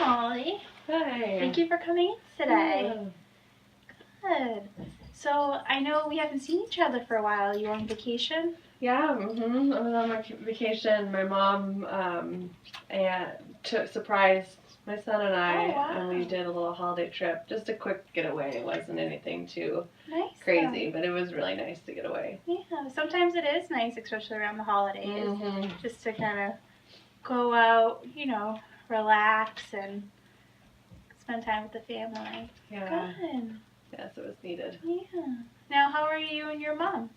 Molly. Hi. Thank you for coming in today. Yeah. Good. So I know we haven't seen each other for a while. You on vacation? Yeah, I was on my vacation. My mom surprised my son and I, Oh, wow. and we did a little holiday trip. Just a quick getaway. It wasn't anything too Nice. crazy, but it was really nice to get away. Yeah, sometimes it is nice, especially around the holidays, Mm-hmm. just to kind of go out, relax and spend time with the family. Yeah. Good. Yes, it was needed. Yeah. Now, how are you and your mom?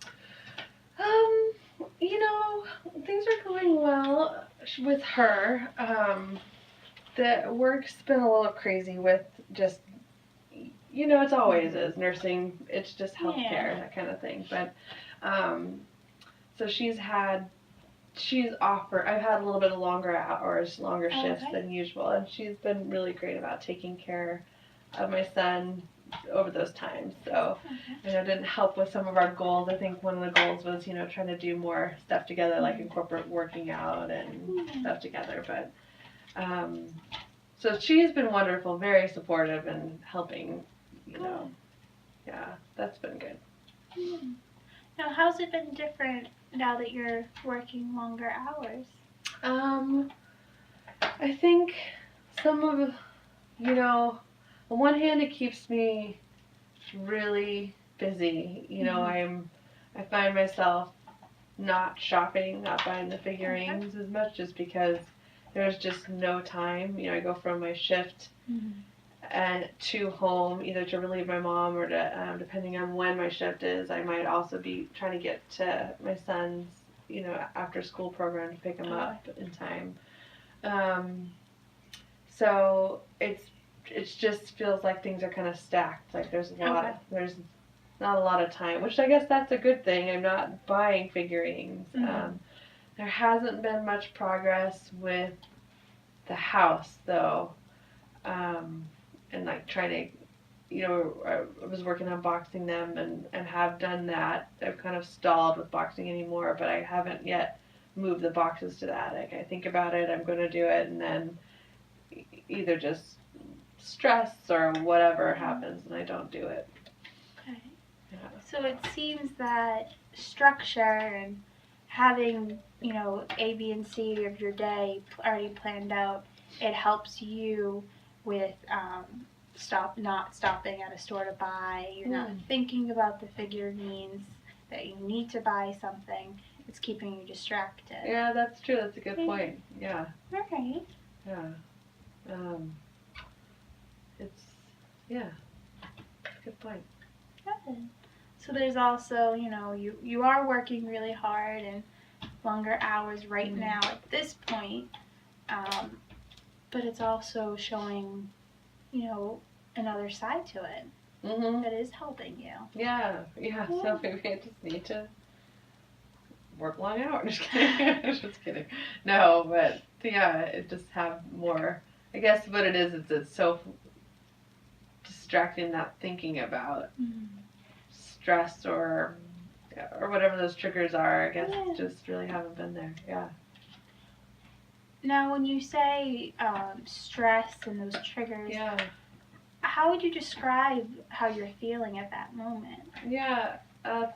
Things are going well with her. The work's been a little crazy with just, it's always is nursing. It's just healthcare, that kind of thing. But, so I've had a little bit of longer hours, longer shifts than usual, and she's been really great about taking care of my son over those times. So I know it didn't help with some of our goals. I think one of the goals was, trying to do more stuff together, like incorporate working out and stuff together. But so she's been wonderful, very supportive and helping, Yeah, that's been good. Now, how's it been different now that you're working longer hours? I think some of, on one hand, it keeps me really busy. I find myself not shopping, not buying the figurines as much, just because there's just no time. I go from my shift and to home, either to relieve my mom or to, depending on when my shift is, I might also be trying to get to my son's, after school program to pick him up in time. So it just feels like things are kind of stacked. Like there's there's not a lot of time, which I guess that's a good thing. I'm not buying figurines. There hasn't been much progress with the house though, and like trying to, I was working on boxing them and have done that. I've kind of stalled with boxing anymore, but I haven't yet moved the boxes to the attic. I think about it, I'm going to do it, and then either just stress or whatever happens and I don't do it. Okay. Yeah. So it seems that structure and having, A, B, and C of your day already planned out, it helps you with not stopping at a store to buy. You're not thinking about the figurines that you need to buy something. It's keeping you distracted. Yeah, that's true. That's a good point. Yeah. Okay. Yeah. Good point. Good. So there's also, you are working really hard and longer hours right now at this point, but it's also showing, another side to it that is helping you. Yeah. So maybe I just need to work long hours. Just kidding. No, but yeah, it just have more. I guess what it is it's so distracting, not thinking about stress or whatever those triggers are. I guess just really haven't been there. Yeah. Now, when you say stress and those triggers, how would you describe how you're feeling at that moment? Yeah, I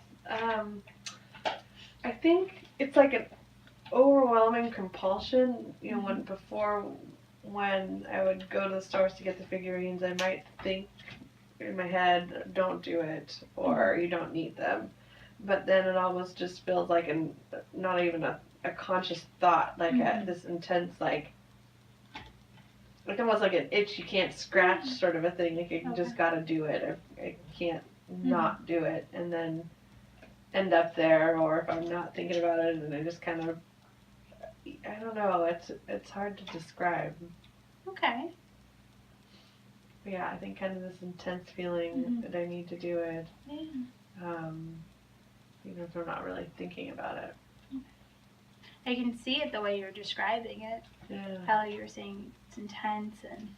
think it's like an overwhelming compulsion. When I would go to the stores to get the figurines, I might think in my head, don't do it, or you don't need them. But then it almost just feels like not even a conscious thought, like this intense, like almost like an itch you can't scratch sort of a thing. Like you just gotta do it. I can't not do it, and then end up there. Or if I'm not thinking about it, and I just kind of, I don't know. It's hard to describe. Okay. But yeah, I think kind of this intense feeling that I need to do it. Yeah. Even if I'm not really thinking about it. I can see it the way you're describing it. Yeah. How you were saying it's intense and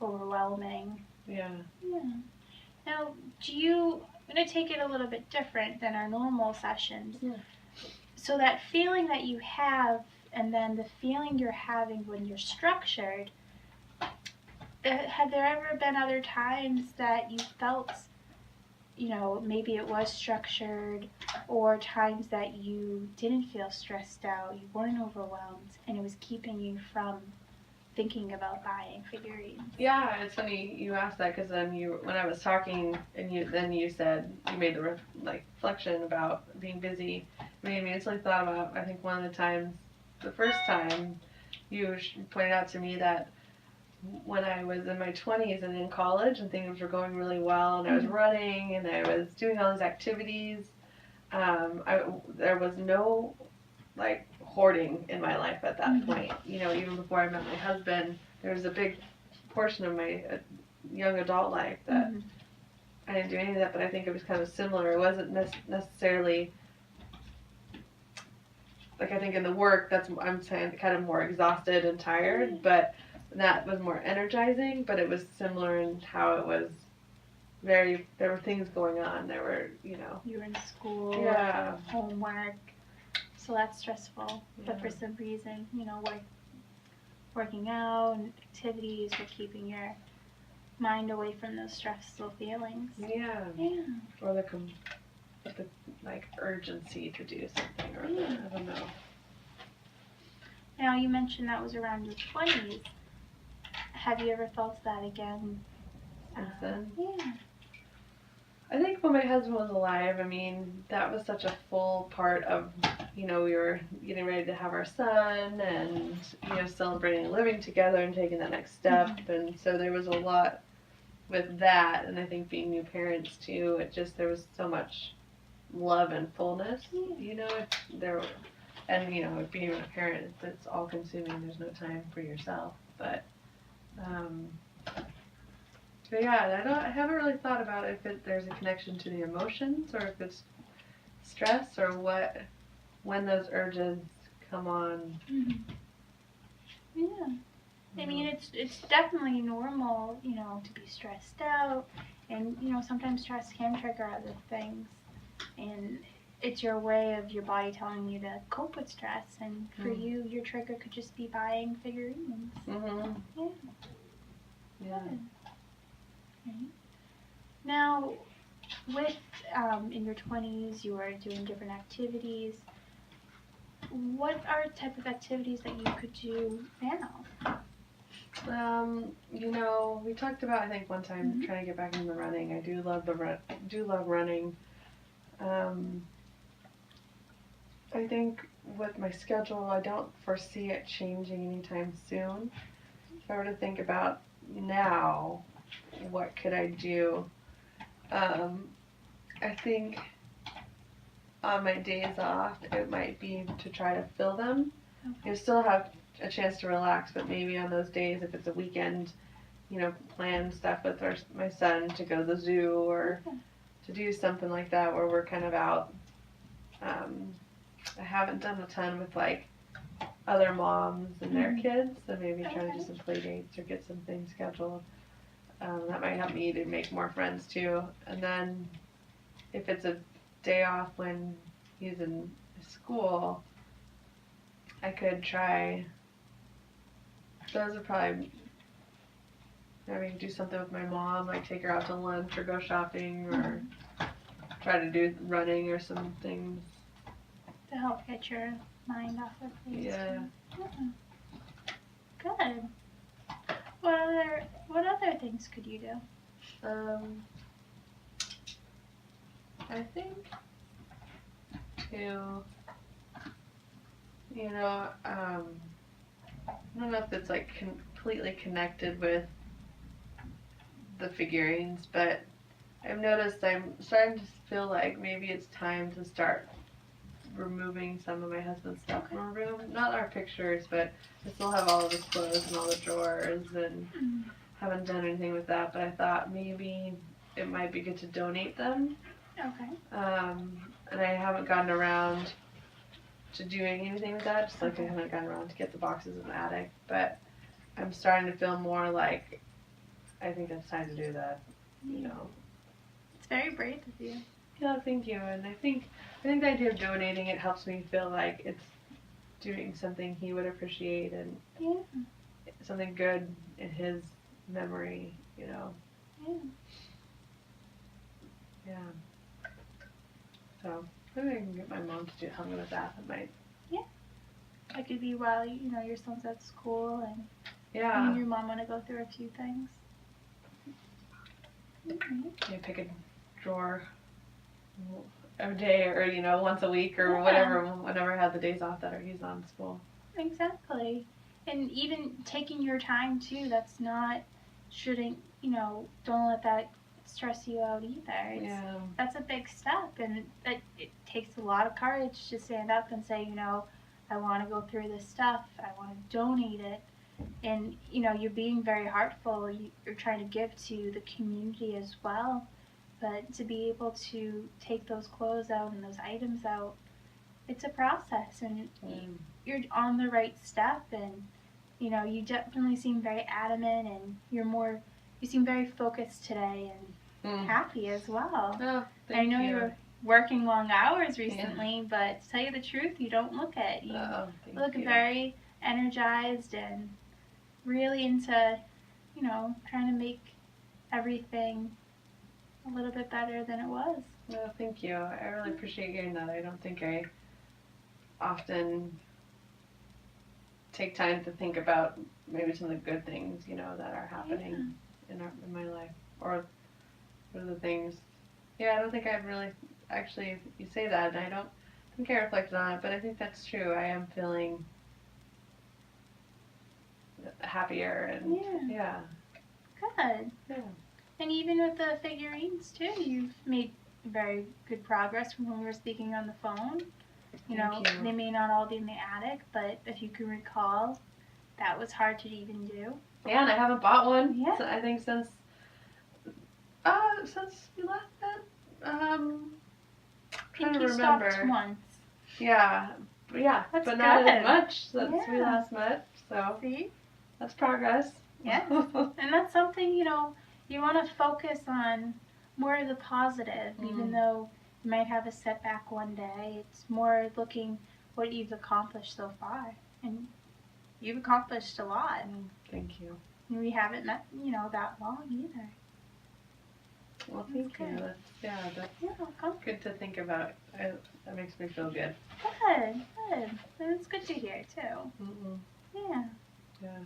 overwhelming. Yeah. Yeah. Now, I'm going to take it a little bit different than our normal sessions. Yeah. So that feeling that you have, and then the feeling you're having when you're structured, have there ever been other times that you felt, maybe it was structured, or times that you didn't feel stressed out, you weren't overwhelmed, and it was keeping you from thinking about buying figurines? Yeah, it's funny you asked that, because then when I was talking, and you said, you made the reflection about being busy, I immediately thought about, I think one of the first time you pointed out to me that when I was in my 20s and in college and things were going really well, and I was running and I was doing all these activities, there was no hoarding in my life at that point. Even before I met my husband, there was a big portion of my young adult life that I didn't do any of that, but I think it was kind of similar. It wasn't necessarily I think in the work, I'm saying kind of more exhausted and tired, but that was more energizing. But it was similar in how it was there were things going on. There were, You were in school, yeah, homework, so that's stressful. Yeah. But for some reason, working out and activities were keeping your mind away from those stressful feelings. Yeah. Or the urgency to do something, or I don't know. Now, you mentioned that was around your 20s. Have you ever felt that again? Since then? Yeah. I think when my husband was alive, that was such a full part of, we were getting ready to have our son, and, celebrating living together and taking that next step. And so there was a lot with that, and I think being new parents too, there was so much love and fullness, and being a parent, it's all consuming. There's no time for yourself, but yeah, I haven't really thought about if there's a connection to the emotions, or if it's stress, or when those urges come on. Yeah. It's definitely normal, to be stressed out, and, sometimes stress can trigger other things, and it's your way of your body telling you to cope with stress, and for you, your trigger could just be buying figurines. Yeah. Yeah. Right. Now, with, in your 20s, you were doing different activities. What are type of activities that you could do now? We talked about, I think one time, trying to get back into running. I do love running. I think with my schedule, I don't foresee it changing anytime soon. If I were to think about now, what could I do? I think on my days off, it might be to try to fill them. Okay. You still have a chance to relax, but maybe on those days, if it's a weekend, plan stuff with my son to go to the zoo, or to do something like that where we're kind of out. I haven't done a ton with other moms and their kids, so maybe try to do some play dates or get some things scheduled. That might help me to make more friends too. And then if it's a day off when he's in school, I could try, those are probably, do something with my mom, take her out to lunch or go shopping, or try to do running or some things. To help get your mind off of things. Yeah. Good. What other things could you do? I think I don't know if it's completely connected with the figurines, but I've noticed I'm starting to feel like maybe it's time to start removing some of my husband's stuff from our room. Not our pictures, but I still have all of his clothes and all the drawers, and haven't done anything with that, but I thought maybe it might be good to donate them. Okay. And I haven't gotten around to doing anything with that, just I haven't gotten around to get the boxes in the attic, but I'm starting to feel more like I think it's time to do that, It's very brave of you. Yeah, thank you. And I think the idea of donating it helps me feel like it's doing something he would appreciate, and something good in his memory, you know. Yeah. Yeah. So maybe I can get my mom to help me with that. That might. It could be while your son's at school and you Yeah. and your mom want to go through a few things. Maybe pick a drawer every day, or once a week, or Yeah. whatever. Whenever I have the days off that he's on school. Exactly. And even taking your time too. That's not shouldn't don't let that stress you out either. Yeah. That's a big step, and it takes a lot of courage to stand up and say, I want to go through this stuff. I want to donate it. And you're being very heartful. You're trying to give to the community as well. But to be able to take those clothes out and those items out, it's a process, and you're on the right step. And you definitely seem very adamant, and you seem very focused today and happy as well. Oh, I know you were working long hours recently, but to tell you the truth, you don't look it. You look very energized and really into, trying to make everything a little bit better than it was. Well, thank you. I really appreciate hearing that. I don't think I often take time to think about maybe some of the good things, that are happening in my life, or what are the things. Yeah, I don't think I've really actually. You say that, and I don't think I reflected on it, but I think that's true. I am feeling happier, and yeah. Good. Yeah. And even with the figurines too, you've made very good progress from when we were speaking on the phone. They may not all be in the attic, but if you can recall, that was hard to even do. Yeah, and I haven't bought one. Yeah. I think since we last met. Trying to remember. Stopped once. Yeah, That's but not good. as much since we last met. So see, that's progress. Yeah, and that's something you want to focus on more of the positive, even though you might have a setback one day. It's more looking what you've accomplished so far, and you've accomplished a lot. Thank you. And we haven't met, that long either. Well, thank you. That's good to think about. That makes me feel good. Good. And it's good to hear too. Yeah. Yeah.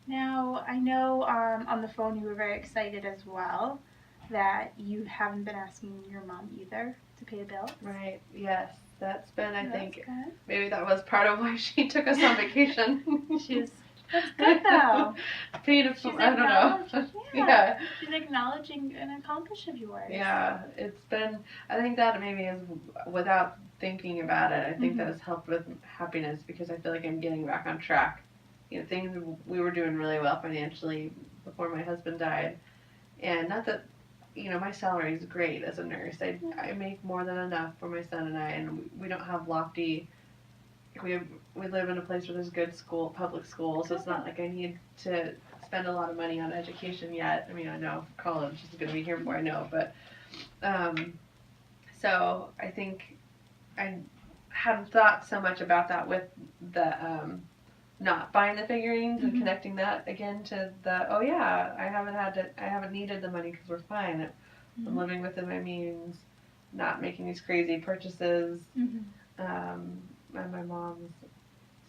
Now, I know on the phone you were very excited as well that you haven't been asking your mom either to pay the bills. Right. Yes. That's been, I think, good. Maybe that was part of why she took us on vacation. That's good though. I don't know. Yeah. She's acknowledging an accomplishment of yours. Yeah. It's been, I think that maybe is, without thinking about it, I think that has helped with happiness, because I feel like I'm getting back on track. Things we were doing really well financially before my husband died. And not that, my salary is great as a nurse. I make more than enough for my son and I, and we don't have lofty, we live in a place where there's good public school, so it's not like I need to spend a lot of money on education yet. I mean, I know college is going to be here before I know, but, so I think I hadn't thought so much about that with the, not buying the figurines and connecting that again to the, I haven't needed the money because we're fine. I'm living within my means, not making these crazy purchases. And my mom's,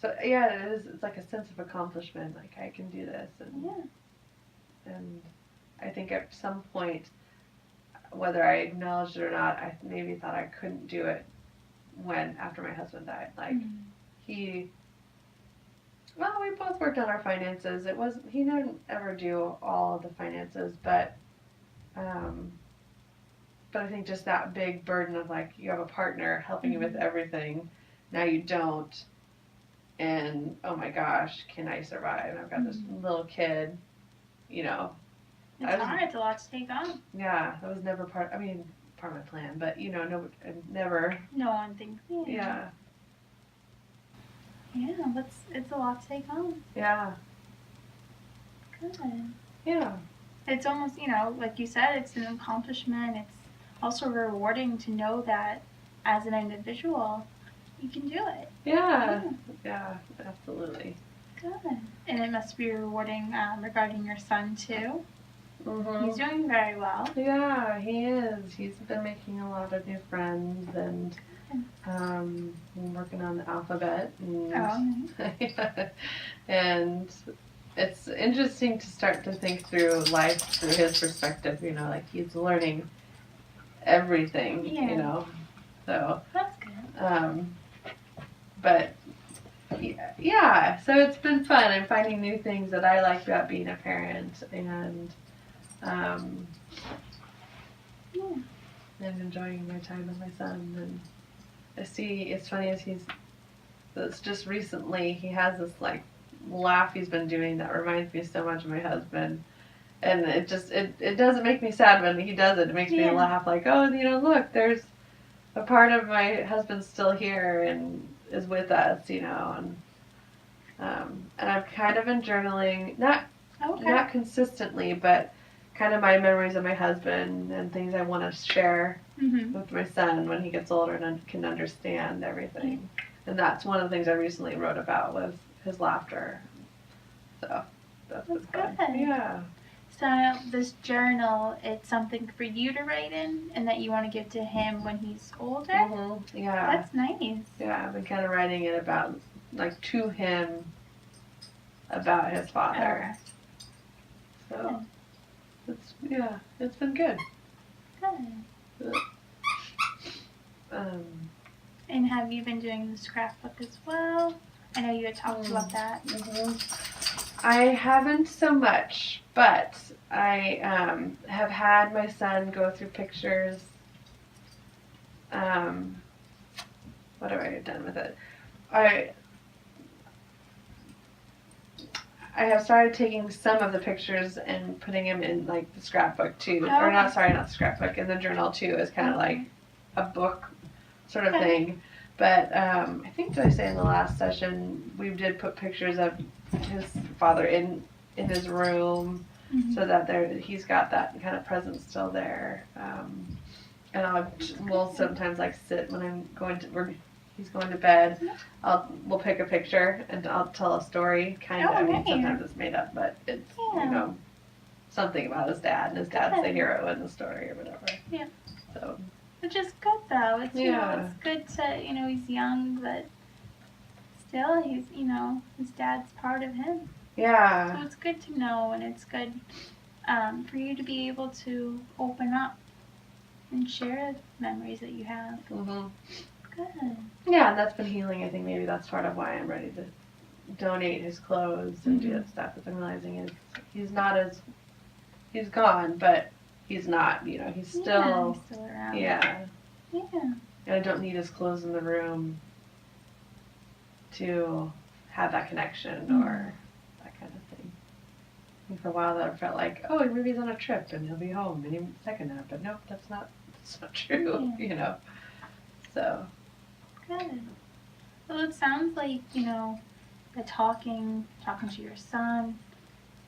so yeah, it's like a sense of accomplishment, like I can do this. And I think at some point, whether I acknowledged it or not, I maybe thought I couldn't do it after my husband died. Like, we both worked on our finances. He didn't ever do all of the finances, but I think just that big burden of, like, you have a partner helping you with everything, now you don't, and oh my gosh, can I survive? I've got this little kid, It's hard, it's a lot to take on. Yeah, that was never part of my plan, but never. No one thinks. Yeah, it's a lot to take on. Yeah. Good. Yeah. It's almost, like you said, it's an accomplishment. It's also rewarding to know that as an individual, you can do it. Yeah, absolutely. Good. And it must be rewarding regarding your son too. Mm-hmm. He's doing very well. Yeah, he is. He's been making a lot of new friends and working on the alphabet. And, nice. and it's interesting to start to think through life through his perspective. Like he's learning everything. Yeah. So. That's good. But yeah, so it's been fun. I'm finding new things that I like about being a parent, and and enjoying my time with my son. And I see, it's funny as it's just recently he has this like laugh he's been doing that reminds me so much of my husband. And it doesn't make me sad when he does it. It makes me laugh like, oh, look, there's a part of my husband still here and is with us, and I've kind of been journaling, not consistently, but kind of my memories of my husband and things I want to share with my son when he gets older and can understand everything. And that's one of the things I recently wrote about was his laughter. So that's been fun. Good. Yeah. So this journal, it's something for you to write in and that you want to give to him when he's older? Mm-hmm. Yeah. That's nice. Yeah, I've been kind of writing it about, like, to him about his father. So, it's been good. Good. And have you been doing the scrapbook as well? I know you had talked about that. Mm-hmm. I haven't so much, but I have had my son go through pictures. What have I done with it? I have started taking some of the pictures and putting them in like the scrapbook too, or not the scrapbook, in the journal too, as kind of like a book sort of thing. But I think, did I say in the last session, we did put pictures of his father in his room, so that he's got that kind of presence still there. And we'll sometimes like sit when he's going to bed. We'll pick a picture and I'll tell a story. Kind of. I mean, sometimes it's made up, but it's something about his dad, and his dad's the hero in the story or whatever. Yeah. So. Which is good though. It's it's good to he's young, but still he's his dad's part of him. Yeah. So it's good to know, and it's good for you to be able to open up and share memories that you have. Mm-hmm. Good. Yeah, and that's been healing. I think maybe that's part of why I'm ready to donate his clothes and do that stuff. Because I'm realizing he's gone, but he's not. He's still around. Yeah. Yeah. And I don't need his clothes in the room to have that connection or that kind of thing. And for a while that felt like, oh, maybe he's on a trip and he'll be home any second now. But nope, that's not true. Yeah. So. Good. Well, it sounds like the talking to your son.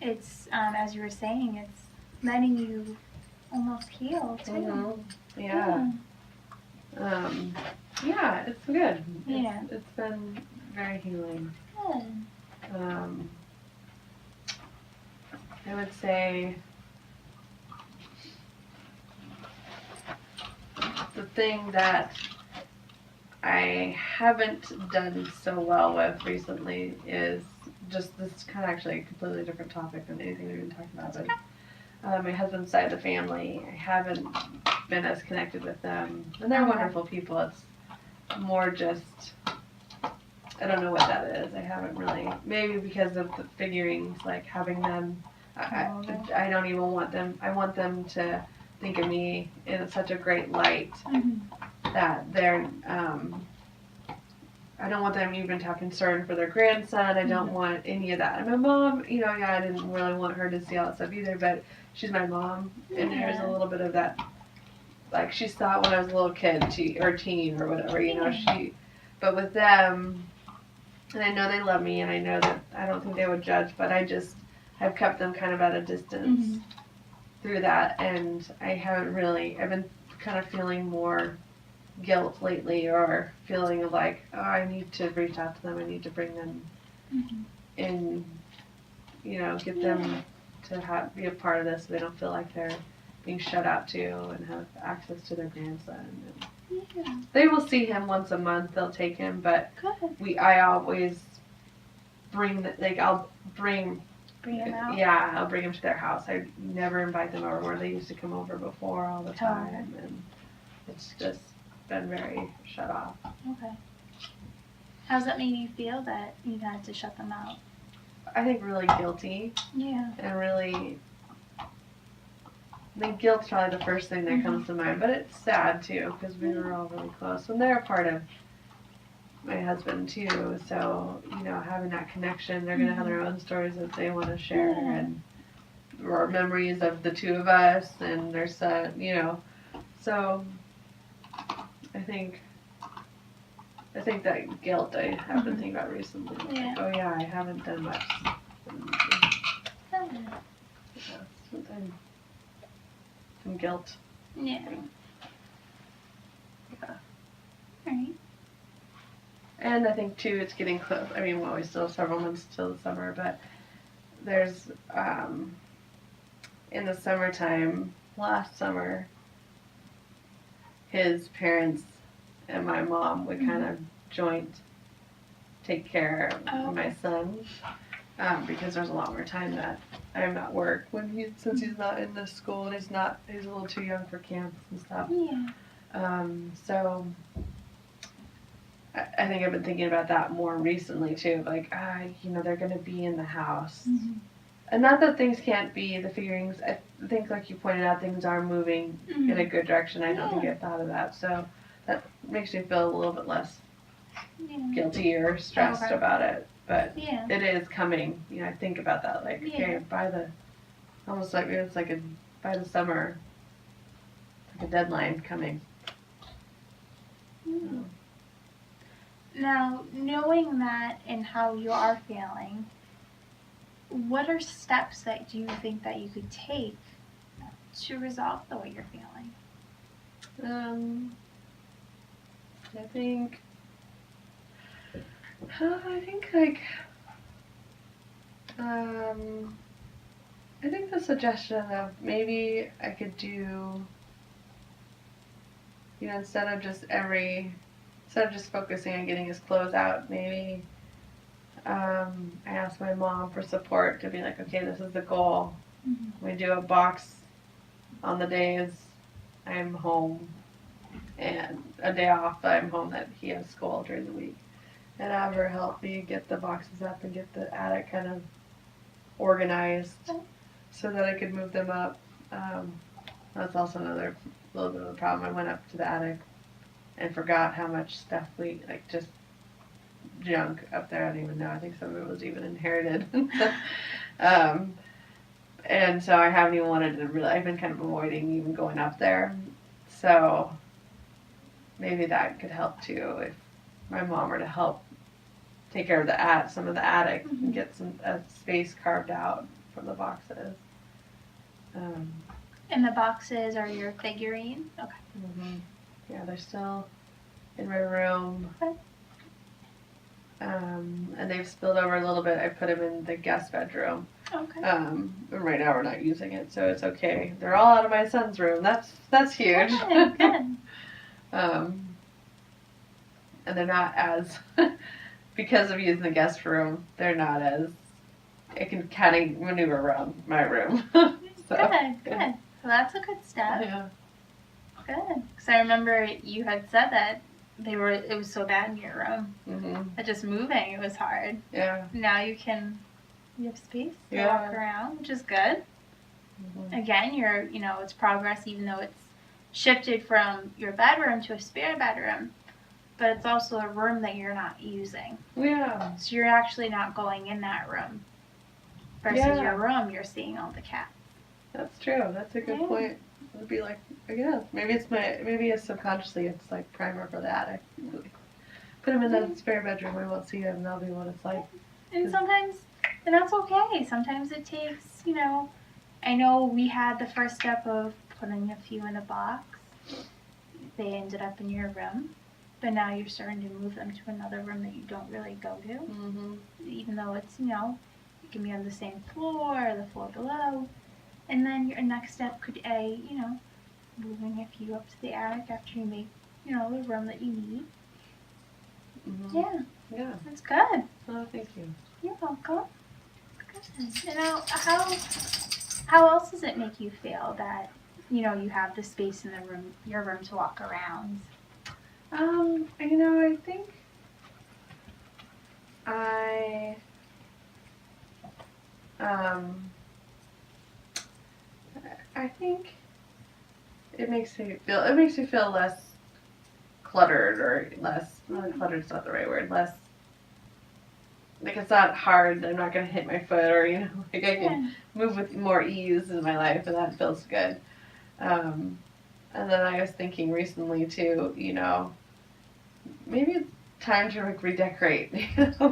It's as you were saying, it's letting you almost heal too. Mm-hmm. Yeah. Yeah, it's good. Yeah. It's been very healing. Good. I would say the thing that I haven't done so well with recently is just this kind of actually a completely different topic than anything we've been talking about. But my husband's side of the family, I haven't been as connected with them. And they're wonderful people. It's more just, I don't know what that is. I haven't really, maybe because of the figurines, like having them, I don't even want them, I want them to think of me in such a great light that they're, I don't want them even to have concern for their grandson. I don't want any of that. And my mom, I didn't really want her to see all that stuff either, but she's my mom, and there's a little bit of that, like she saw it when I was a little kid, or teen, or whatever, but with them, and I know they love me, and I know that I don't think they would judge, but I've kept them kind of at a distance through that, and I've been kind of feeling more guilt lately, or feeling of like, oh, I need to reach out to them, I need to bring them and get them to be a part of this so they don't feel like they're being shut out to and have access to their grandson. And they will see him once a month. They'll take him, but I always I'll bring him out. Yeah, I'll bring him to their house. I never invite them over where they used to come over before all the time, and it's just been very shut off. Okay. How's that made you feel that you had to shut them out? I think really guilty. Yeah. And really, the guilt's probably the first thing that comes to mind, but it's sad too because we were all really close, and they're a part of my husband too. So having that connection, they're gonna have their own stories that they want to share, and or memories of the two of us and their son. So I think that guilt I have been thinking about recently. Like, oh yeah, I haven't done much. Some guilt. Yeah. Alright. And I think too, it's getting close. I mean, we still have several months till the summer, but there's in the summertime, last summer, his parents and my mom would kind of joint take care of my son because there's a lot more time that I'm at work since he's not in the school and he's a little too young for camps and stuff. Yeah. So I think I've been thinking about that more recently too. Like, they're going to be in the house. And not that things can't be the figurings. I think, like you pointed out, things are moving in a good direction. I don't think I thought of that. So that makes me feel a little bit less guilty or stressed about it. But it is coming. I think about that. Like, okay, by the summer, like a deadline coming. Now, knowing that and how you are feeling, what are steps that you think that you could take to resolve the way you're feeling? I think the suggestion of maybe I could do, instead of just focusing on getting his clothes out, maybe I asked my mom for support to be like, okay, this is the goal. We do a box on the days I'm home, and a day off that I'm home that he has school during the week, and have her help me get the boxes up and get the attic kind of organized so that I could move them up. That's also another little bit of a problem. I went up to the attic and forgot how much stuff just junk up there. I don't even know. I think some of it was even inherited. And so I haven't even wanted to really, I've been kind of avoiding even going up there. So maybe that could help too if my mom were to help take care of some of the attic and get a space carved out for the boxes. And the boxes are your figurines? Okay. Yeah, they're still in my room. Okay. And they've spilled over a little bit. I put them in the guest bedroom. Okay. And right now we're not using it, so it's okay. They're all out of my son's room. That's huge. Good. And they're not as, because of using the guest room, they're not as, I can kind of maneuver around my room. So, good. Well, that's a good step. Yeah. Good. Because I remember you had said that it was so bad in your room. That just moving, it was hard. Yeah. Now you have space to walk around, which is good. Again, it's progress, even though it's shifted from your bedroom to a spare bedroom, but it's also a room that you're not using. Yeah. So you're actually not going in that room. Versus your room, you're seeing all the cats. That's true. That's a good point. It'd be like, maybe subconsciously it's like primer for the attic. Put them in the spare bedroom, we won't see them, and that'll be what it's like. And that's okay. Sometimes it takes, I know we had the first step of putting a few in a box. They ended up in your room. but now you're starting to move them to another room that you don't really go to, even though it's, it can be on the same floor or the floor below. And then your next step could moving a few up to the attic after you make, the room that you need. Yeah. Yeah. That's good. Oh, thank you. You're welcome. Good. And how else does it make you feel that, you have the space in your room to walk around? I think I think it makes me feel less cluttered, or less, cluttered's not the right word, less, like, it's not hard, I'm not going to hit my foot, or, like, I can move with more ease in my life, and that feels good. And then I was thinking recently, too, maybe it's time to, like, redecorate,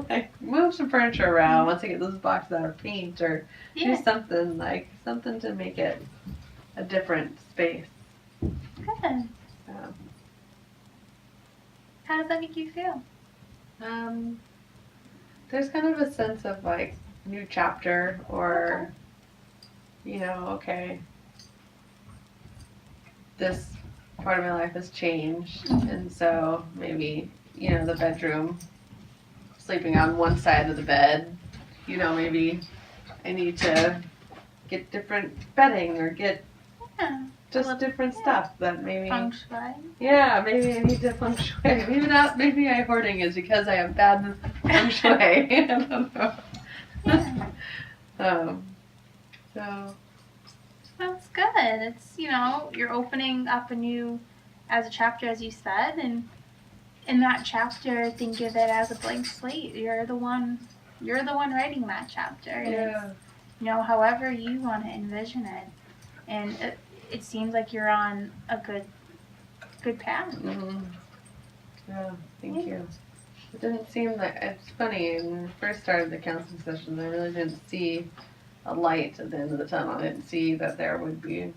like, move some furniture around once I get those boxes out of paint, or do something to make it a different space. Good. How does that make you feel? There's kind of a sense of, like, new chapter, or, okay, this part of my life has changed, and so maybe, the bedroom, sleeping on one side of the bed, maybe I need to get different bedding, or get just different stuff that maybe... Feng shui? Yeah, maybe I need to feng shui. Maybe hoarding is because I have bad feng shui. I don't know. Yeah. So... That's good. It's, you're opening up as a chapter, as you said, and in that chapter, think of it as a blank slate. You're the one writing that chapter. And it's, however you want to envision it. And it seems like you're on a good path. Yeah, thank you. It didn't seem like, it's funny, when we first started the counseling sessions, I really didn't see a light at the end of the tunnel. I didn't see that there would be.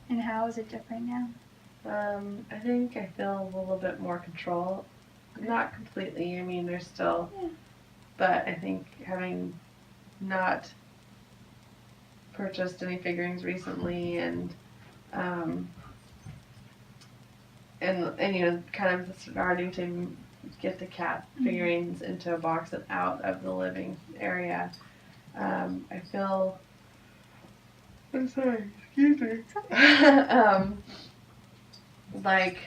And how is it different now? I think I feel a little bit more control. Not completely, there's still, but I think having not purchased any figurines recently, and kind of starting to get the cat figurines into a box and out of the living area, I feel, I'm sorry, excuse me, like,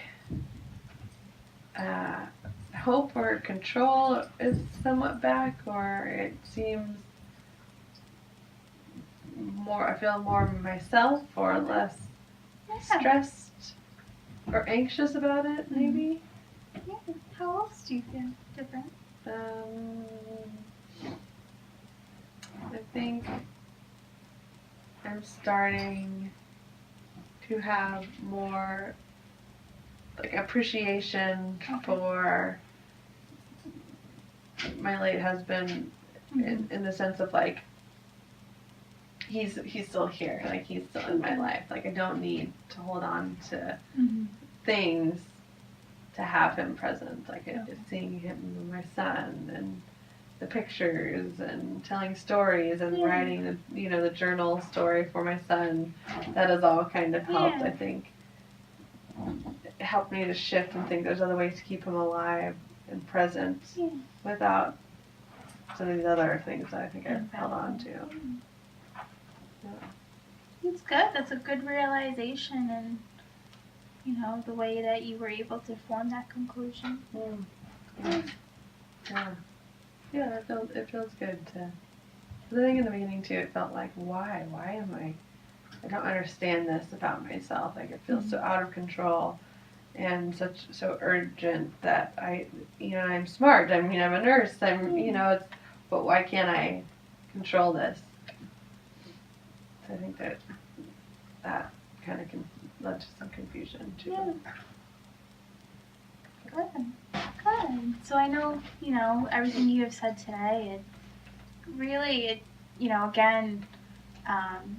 hope or control is somewhat back, or it seems more, I feel more myself, or less stressed or anxious about it, maybe. Yeah. How else do you feel different? I think I'm starting to have more, like, appreciation for my late husband, in the sense of, like, he's still here, like, he's still in my life. Like, I don't need to hold on to things to have him present. Like, seeing him and my son, and the pictures, and telling stories, and writing the journal story for my son, that has all kind of helped. I think it helped me to shift and think there's other ways to keep him alive and present without some of these other things that I think I've held on to. That's good. That's a good realization, and the way that you were able to form that conclusion. Yeah, it feels good to. I think in the beginning too, it felt like, why am I don't understand this about myself. Like, it feels so out of control and so urgent that I'm smart. I'm a nurse. But why can't I control this? So I think that kind of led to some confusion too. Yeah. Good. So I know, everything you have said today, again,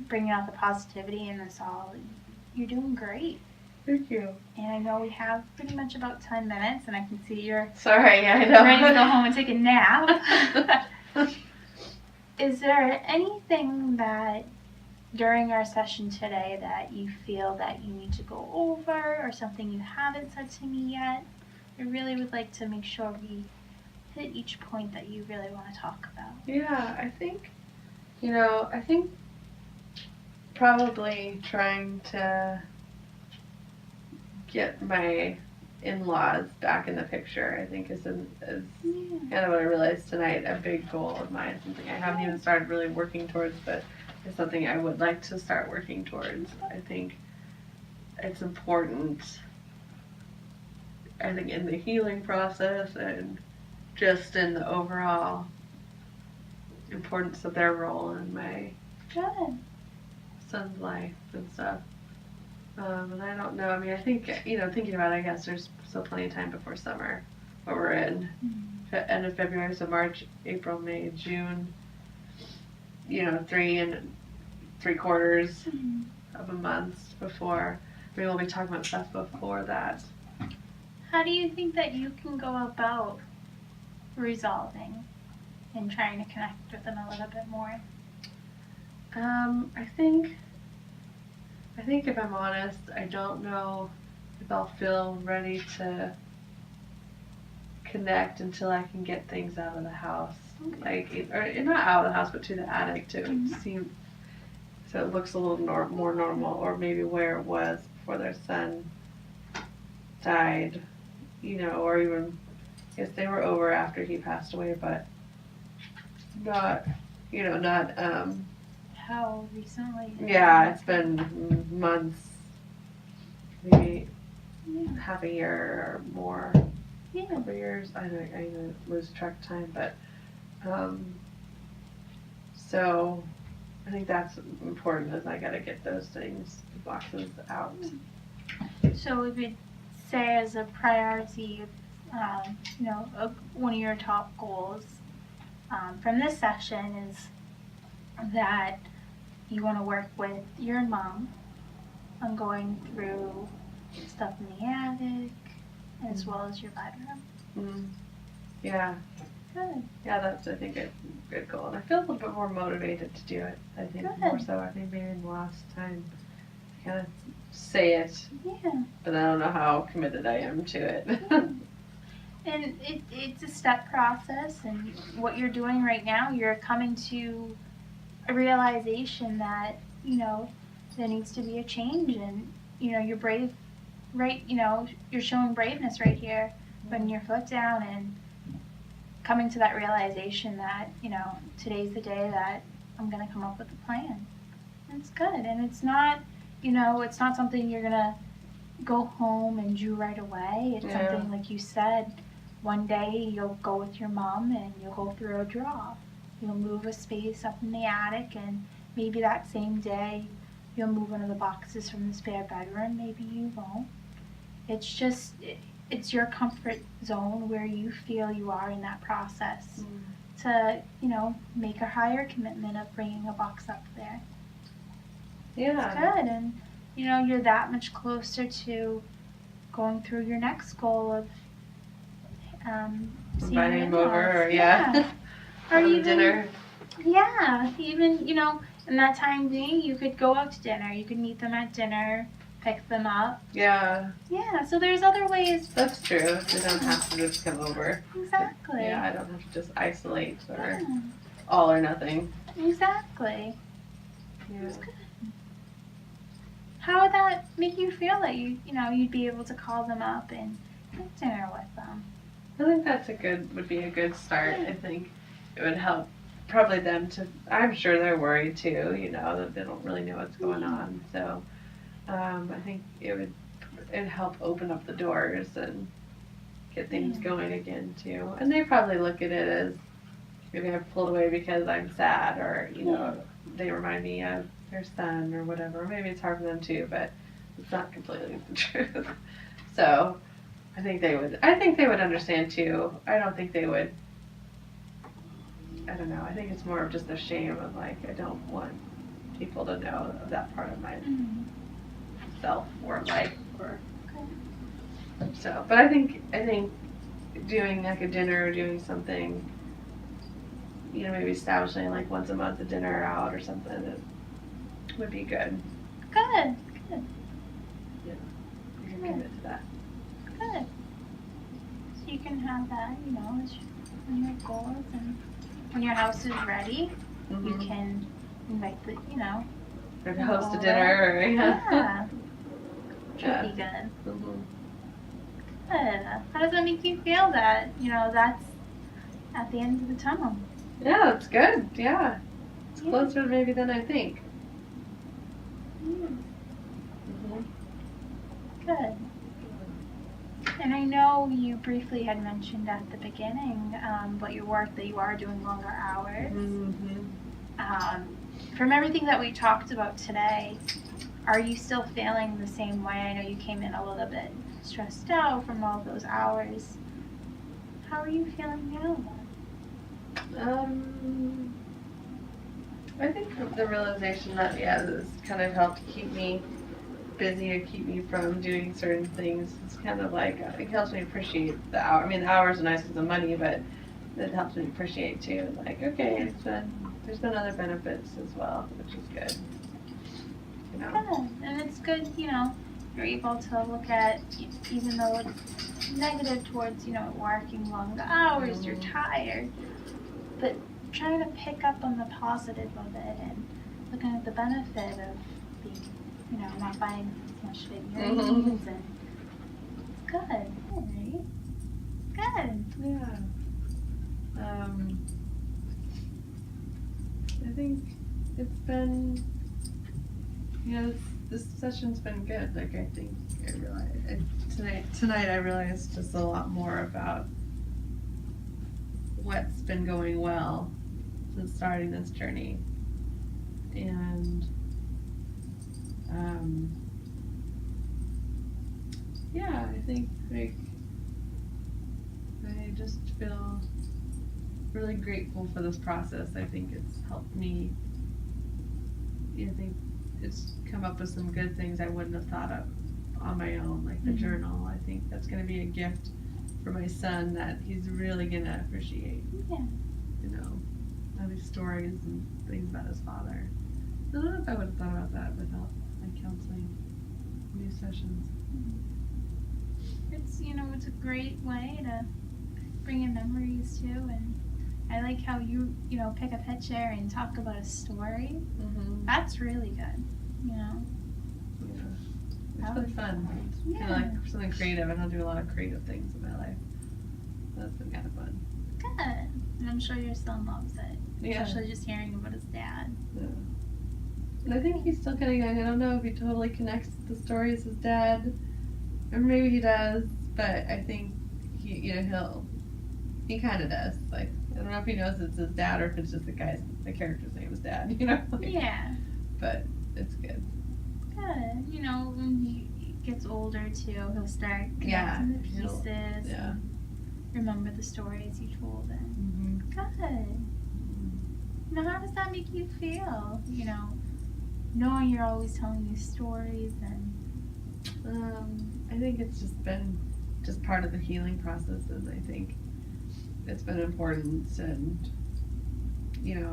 bringing out the positivity in this all, you're doing great. Thank you. And I know we have pretty much about 10 minutes, and I can see you're Sorry, I know. ready to go home and take a nap. Is there anything that during our session today that you feel that you need to go over, or something you haven't said to me yet? I really would like to make sure we hit each point that you really want to talk about. Yeah, I think probably trying to get my in-laws back in the picture, I think is kind of what I realized tonight, a big goal of mine, something I haven't even started really working towards, but it's something I would like to start working towards. I think it's important, I think, in the healing process and just in the overall importance of their role in my son's life and stuff. And I don't know, I mean, I think, thinking about it, I guess there's still plenty of time before summer, what we're in. End of February, so March, April, May, June, 3 3/4 of a month before. I mean, we'll be talking about stuff before that. How do you think that you can go about resolving and trying to connect with them a little bit more? I think if I'm honest, I don't know if I'll feel ready to connect until I can get things out of the house. Okay. Or not out of the house, but to the attic to see, so it looks a little more normal, or maybe where it was before their son died, or even, I guess they were over after he passed away, but not. How recently? Yeah, it's been months, maybe half a year or more. Yeah. A couple years. I lose track of time, but so I think that's important, is I gotta get those boxes out. So we would say, as a priority, one of your top goals from this session is that you want to work with your mom on going through stuff in the attic as well as your bedroom. Yeah. Good. Yeah, that's, I think, a good goal. And I feel a little bit more motivated to do it. I think more so. I think maybe in the last time I kind of say it, but I don't know how committed I am to it. And it's a step process, and what you're doing right now, you're coming to a realization that, there needs to be a change, and, you're brave, right, you're showing braveness right here, putting your foot down and coming to that realization that, today's the day that I'm going to come up with a plan. And it's good, and it's not, it's not something you're going to go home and do right away. It's something, like you said, one day you'll go with your mom and you'll go through a drawer. You'll move a space up in the attic, and maybe that same day you'll move one of the boxes from the spare bedroom. Maybe you won't. It's just, it's your comfort zone where you feel you are in that process to, make a higher commitment of bringing a box up there. Yeah. It's good, and, you're that much closer to going through your next goal of inviting him over, or or even dinner. Yeah, even, in that time being, you could go out to dinner. You could meet them at dinner, pick them up. Yeah. Yeah, so there's other ways. That's true. They don't have to just come over. Exactly. Yeah, I don't have to just isolate or all or nothing. Exactly. Yeah. That's good. How would that make you feel that you'd be able to call them up and have dinner with them? I think would be a good start. I think it would help probably them to, I'm sure they're worried too, that they don't really know what's going on. So I think it'd help open up the doors and get things going again too. And they probably look at it as, maybe I pulled away because I'm sad, or, they remind me of their son or whatever. Maybe it's hard for them too, but it's not completely the truth. So I think they would understand too. I don't think they would, I don't know, I think it's more of just a shame of, like, I don't want people to know that part of my self, or like for. Okay. So, but I think doing like a dinner or doing something, maybe establishing like once a month a dinner out or something, it would be good. Good. You can commit to that. Good. So you can have that, as your goals, and when your house is ready, you can invite the, Or to host a dinner. Or, yeah. Which would be good. Good. How does that make you feel that, that's at the end of the tunnel? Yeah, it's good. Yeah. It's closer maybe than I think. Good. And I know you briefly had mentioned at the beginning about your work that you are doing longer hours. From everything that we talked about today, are you still feeling the same way? I know you came in a little bit stressed out from all those hours. How are you feeling now? I think the realization that this kind of helped keep me busy or keep me from doing certain things. It's kind of like it helps me appreciate the hour. I mean, the hours are nice because of money, but it helps me appreciate too. Like, okay, there's been other benefits as well, which is good. Good, and it's good. You're able to look at, even though it's negative towards working longer hours, you're tired, but trying to pick up on the positive of it and looking at the benefit of being, not buying as much figurines, and it's good. Right? Good. Yeah. I think it's been, this session's been good. Like, I think I realized tonight I realized just a lot more about what's been going well since starting this journey, and I think like I just feel really grateful for this process. I think it's helped me. I think it's come up with some good things I wouldn't have thought of on my own, like the journal. I think that's going to be a gift for my son that he's really going to appreciate. Yeah. All these stories and things about his father. I don't know if I would have thought about that without my counseling new sessions. It's it's a great way to bring in memories too, and I like how you pick a picture and talk about a story. That's really good. Yeah, it's been fun. It's kind of like something creative, and I'll do a lot of creative things in my life. That's been kind of fun. Good, and I'm sure your son loves it, especially just hearing about his dad. Yeah. And I think he's still kind of young. I don't know if he totally connects the story as his dad, or maybe he does. But I think he kind of does. Like, I don't know if he knows it's his dad or if it's just the character's name is Dad. Yeah. But it's good. Good. When he gets older too, he'll start connecting the pieces. Yeah. And remember the stories you told him. Good. Now, how does that make you feel? Knowing you're always telling these stories, and I think it's just been part of the healing process, and I think it's been important. And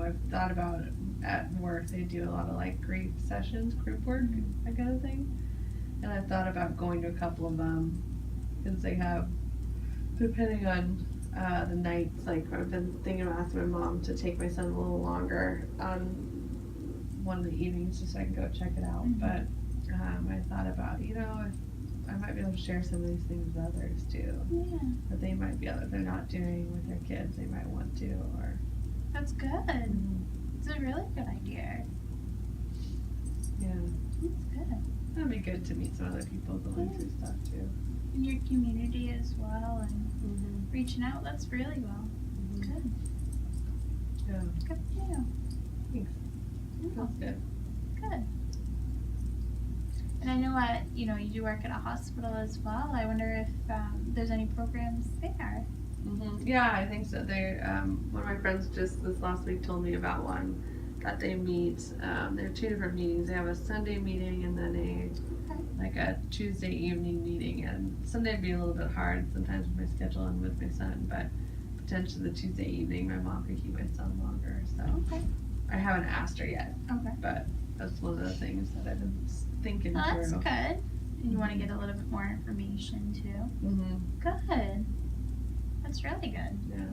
I've thought about it at work. They do a lot of like grief sessions, group work, that kind of thing. And I've thought about going to a couple of them because they have, depending on the nights. Like, I've been thinking about asking my mom to take my son a little longer on one of the evenings just so I can go check it out. But I thought about, I might be able to share some of these things with others too. Yeah. That they might be able, if they're not doing with their kids, they might want to. Or that's good. It's a really good idea. Yeah. That's good. That'd be good to meet some other people going through stuff too. In your community as well, and reaching out. That's really well. Good. Yeah. Good for you. Thanks. That's good. Good. And I know you do work at a hospital as well. I wonder if there's any programs there. Yeah, I think so. They, one of my friends just this last week told me about one that they meet. There are 2 different meetings. They have a Sunday meeting and then a Tuesday evening meeting. And Sunday would be a little bit hard sometimes with my schedule and with my son, but potentially the Tuesday evening my mom could keep my son longer. So I haven't asked her yet. Okay. But that's one of the things that I've been thinking Oh, that's through. good. And you want to get a little bit more information too. Mm-hmm. Good. That's really good. Yeah.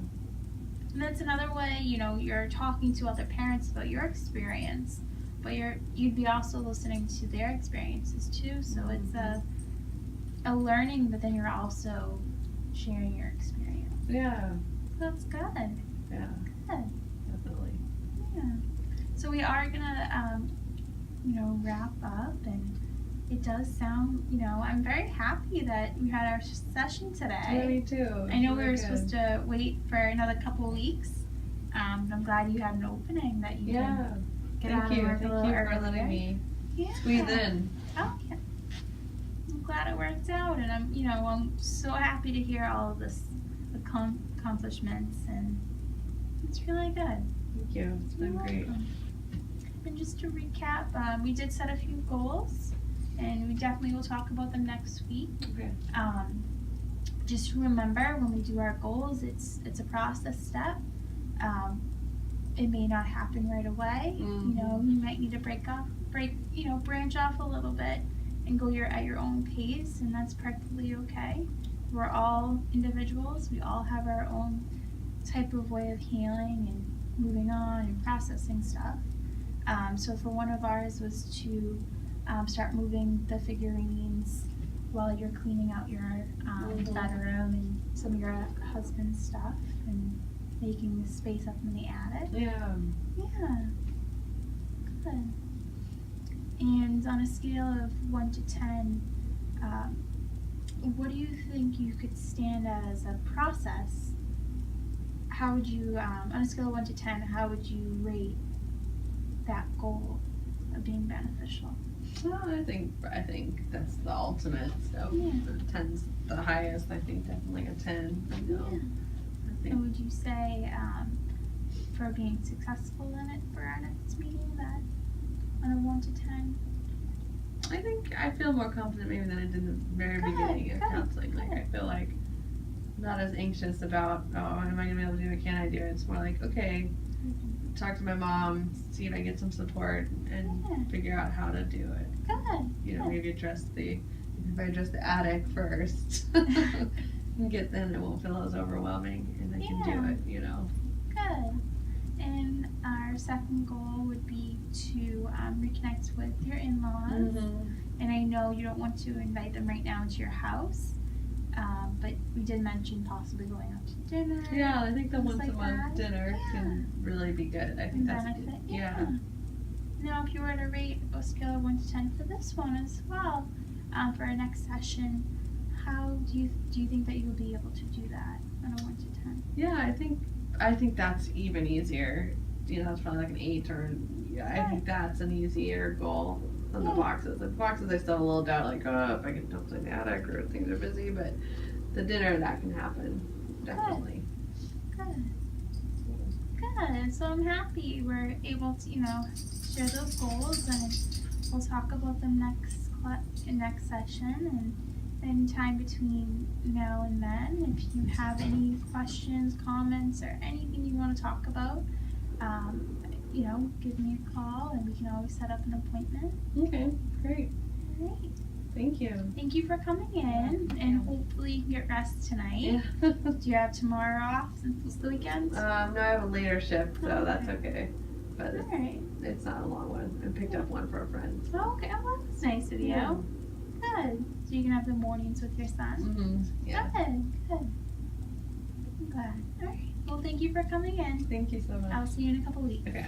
And that's another way, you're talking to other parents about your experience, but you'd be also listening to their experiences too. So it's a learning, but then you're also sharing your experience. Yeah. That's good. Yeah. Good. Definitely. Yeah. So we are gonna, wrap up, and it does sound, I'm very happy that we had our session today. Yeah, me too. I know we were supposed to wait for another couple of weeks. But I'm glad you had an opening that you can get out of work a little earlier. Thank you for letting me squeeze in. Oh yeah. I'm glad it worked out, and I'm so happy to hear all of this accomplishments, and it's really good. Thank you. It's been great. And just to recap, we did set a few goals, and we definitely will talk about them next week. Okay. Just remember, when we do our goals, it's a process step. It may not happen right away. Mm-hmm. You might need to branch off a little bit and go at your own pace, and that's perfectly okay. We're all individuals. We all have our own type of way of healing and moving on and processing stuff. So for one of ours was to start moving the figurines while you're cleaning out your bedroom and some of your husband's stuff and making the space up in the attic. Yeah. Yeah. Good. And on a scale of 1 to 10, what do you think you could stand as a process? How would you, on a scale of 1 to 10, how would you rate that goal of being beneficial? Well, I think that's the ultimate. So the 10's the highest. I think definitely a 10. So would you say for being successful in it for our next meeting, that on a 1 to 10? I think I feel more confident maybe than I did in the very beginning of counseling. Like I feel like I'm not as anxious about am I gonna be able to do it? Can I do it? It's more like okay, talk to my mom, see if I get some support, and figure out how to do it. Good. Maybe if I address the attic first, then it won't feel as overwhelming, and I can do it. Good. And our second goal would be to reconnect with your in-laws. And I know you don't want to invite them right now into your house, but we did mention possibly going out to dinner. Yeah, I think the once a month dinner can really be good. I think that's benefit. good. Yeah. Now, if you were to rate a scale of 1 to 10 for this one as well, for our next session, how do you think that you'll be able to do that on a 1 to 10? Yeah, I think that's even easier. That's probably like an 8 I think that's an easier goal than the boxes. The boxes I still have a little doubt, like, if I can dump something in the attic or things are busy, but the dinner, that can happen, definitely. Good. So I'm happy we're able to, share those goals, and we'll talk about them next session, and time between now and then. If you have any questions, comments, or anything you want to talk about, give me a call, and we can always set up an appointment. Okay, great. All right. Thank you. Thank you for coming in, and hopefully you can get rest tonight. Yeah. Do you have tomorrow off since it's the weekend? No, I have a later shift, so that's okay. But Alright. it's not a long one. I picked up one for a friend. Okay, well, that's nice of you. Yeah. Good. So you can have the mornings with your son? Yeah. Good. I'm glad. Alright. Well, thank you for coming in. Thank you so much. I'll see you in a couple weeks. Okay.